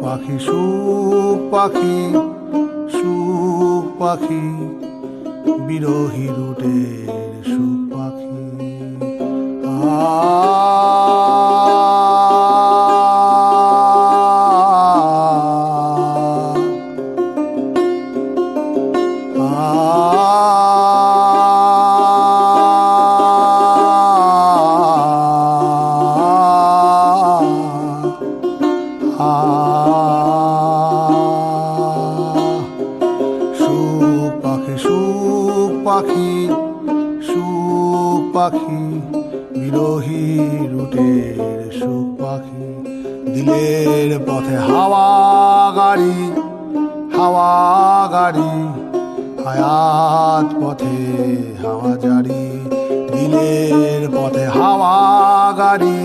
পাখি সুখ পাখি সুখ পাখি বিরহী রুটের সুখ পাখি সুখ পাখি সুখ পাখি সুখ পাখি বিরহী রুটের সুখ পাখি দিলের পথে হাওয়া গাড়ি হায়াত পথে হাওয়া জারি দিলের পথে হাওয়া গাড়ি